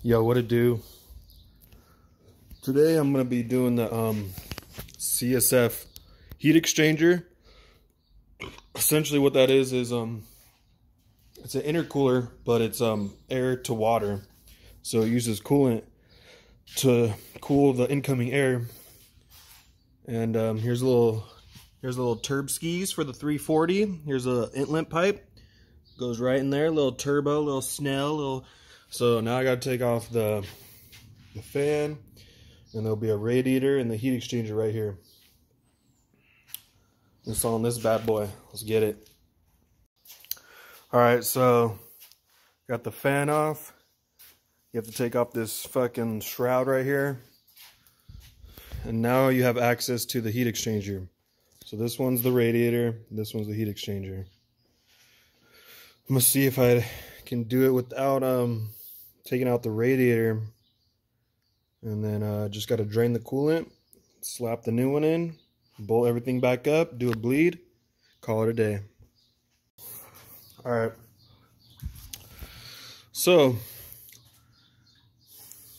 Yo, what it do? Today I'm gonna be doing the CSF heat exchanger. Essentially what that is it's an intercooler, but it's air to water. So it uses coolant to cool the incoming air. And here's a little turb skis for the 340. Here's a inlet pipe. Goes right in there, little turbo, little Snell, So now I gotta take off the fan, and there'll be a radiator and the heat exchanger right here. Installing this bad boy. Let's get it. Alright, so got the fan off. You have to take off this fucking shroud right here. And now you have access to the heat exchanger. So this one's the radiator, this one's the heat exchanger. I'm gonna see if I can do it without taking out the radiator. And then just gotta drain the coolant, slap the new one in, bolt everything back up, do a bleed, call it a day. Alright. So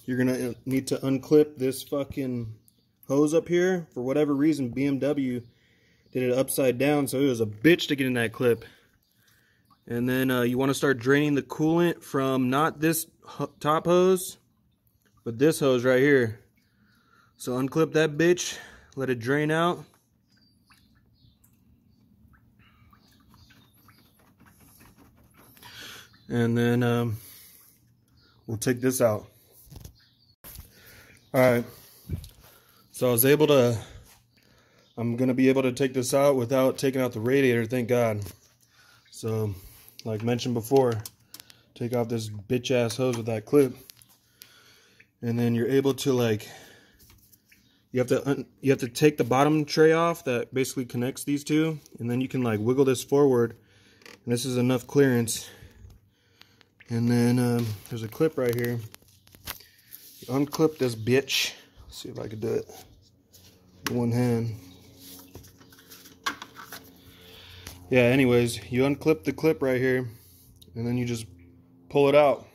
you're gonna need to unclip this fucking hose up here. For whatever reason, BMW did it upside down, so it was a bitch to get in that clip. And then you want to start draining the coolant from not this top hose, but this hose right here. So unclip that bitch, let it drain out. And then we'll take this out. Alright, so I was able to, I'm going to be able to take this out without taking out the radiator, thank God. So, like mentioned before, take off this bitch ass hose with that clip. And then you're able to you have to take the bottom tray off that basically connects these two. And then you can wiggle this forward. And this is enough clearance. And then there's a clip right here. You unclip this bitch. Let's see if I can do it with one hand. Yeah, anyways, you unclip the clip right here, and then you just pull it out.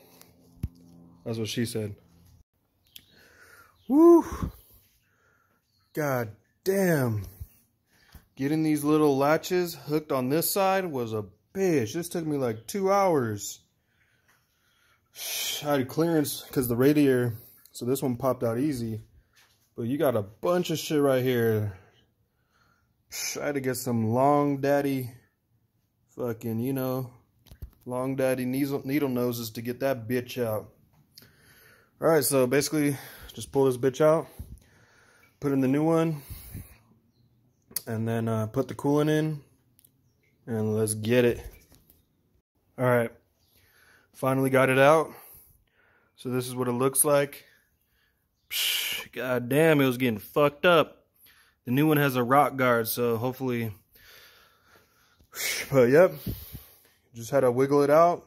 That's what she said. Woo! God damn. Getting these little latches hooked on this side was a bitch. This took me like 2 hours. I had clearance because the radiator, so this one popped out easy. But you got a bunch of shit right here. I had to get some long daddy fucking, long daddy needle noses to get that bitch out. Alright, so basically just pull this bitch out, put in the new one, and then put the coolant in, and let's get it. Alright, finally got it out. So this is what it looks like. God damn, it was getting fucked up. The new one has a rock guard, so hopefully. But yep, just had to wiggle it out.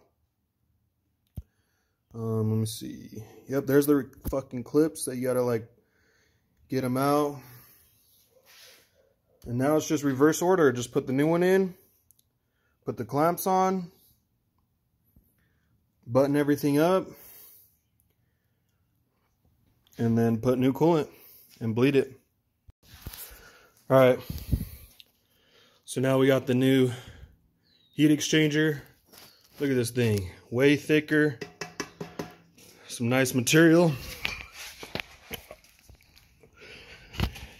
Let me see. Yep, there's the fucking clips that you gotta get them out. And now it's just reverse order. Just put the new one in, put the clamps on, button everything up, and then put new coolant and bleed it. Alright, so now we got the new heat exchanger. Look at this thing, way thicker, some nice material.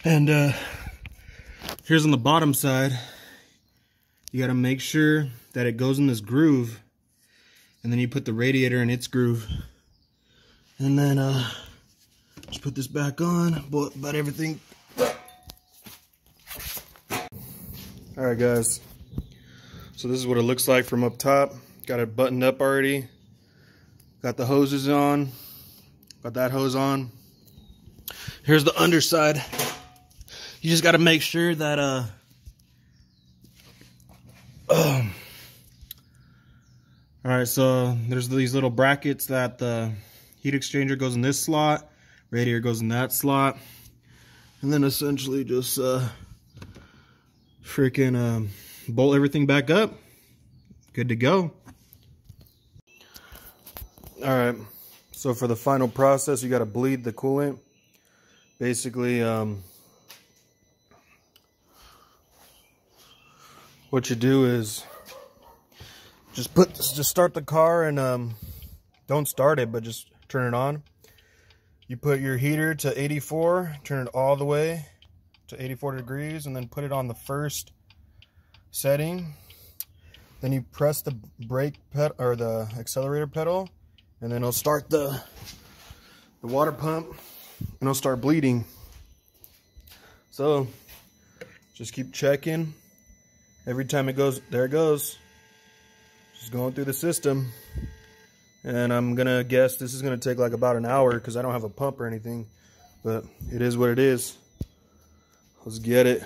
And here's on the bottom side, you gotta make sure that it goes in this groove, and then you put the radiator in its groove. And then just put this back on, but everything. Alright guys, so this is what it looks like from up top. Got it buttoned up already. Got the hoses on. Got that hose on. Here's the underside. You just got to make sure that Alright, so there's these little brackets that the heat exchanger goes in this slot, radiator goes in that slot, and then essentially just freaking bolt everything back up. Good to go. Alright, So for the final process, you got to bleed the coolant. Basically, what you do is just start the car and don't start it, but just turn it on. You put your heater to 84, turn it all the way to 84 degrees, and then put it on the first setting. Then you press the brake pedal or the accelerator pedal, and then it'll start the water pump, and it'll start bleeding. So just keep checking. Every time it goes, there it goes. Just going through the system. And I'm gonna guess this is gonna take like about an hour because I don't have a pump or anything, but it is what it is. Let's get it.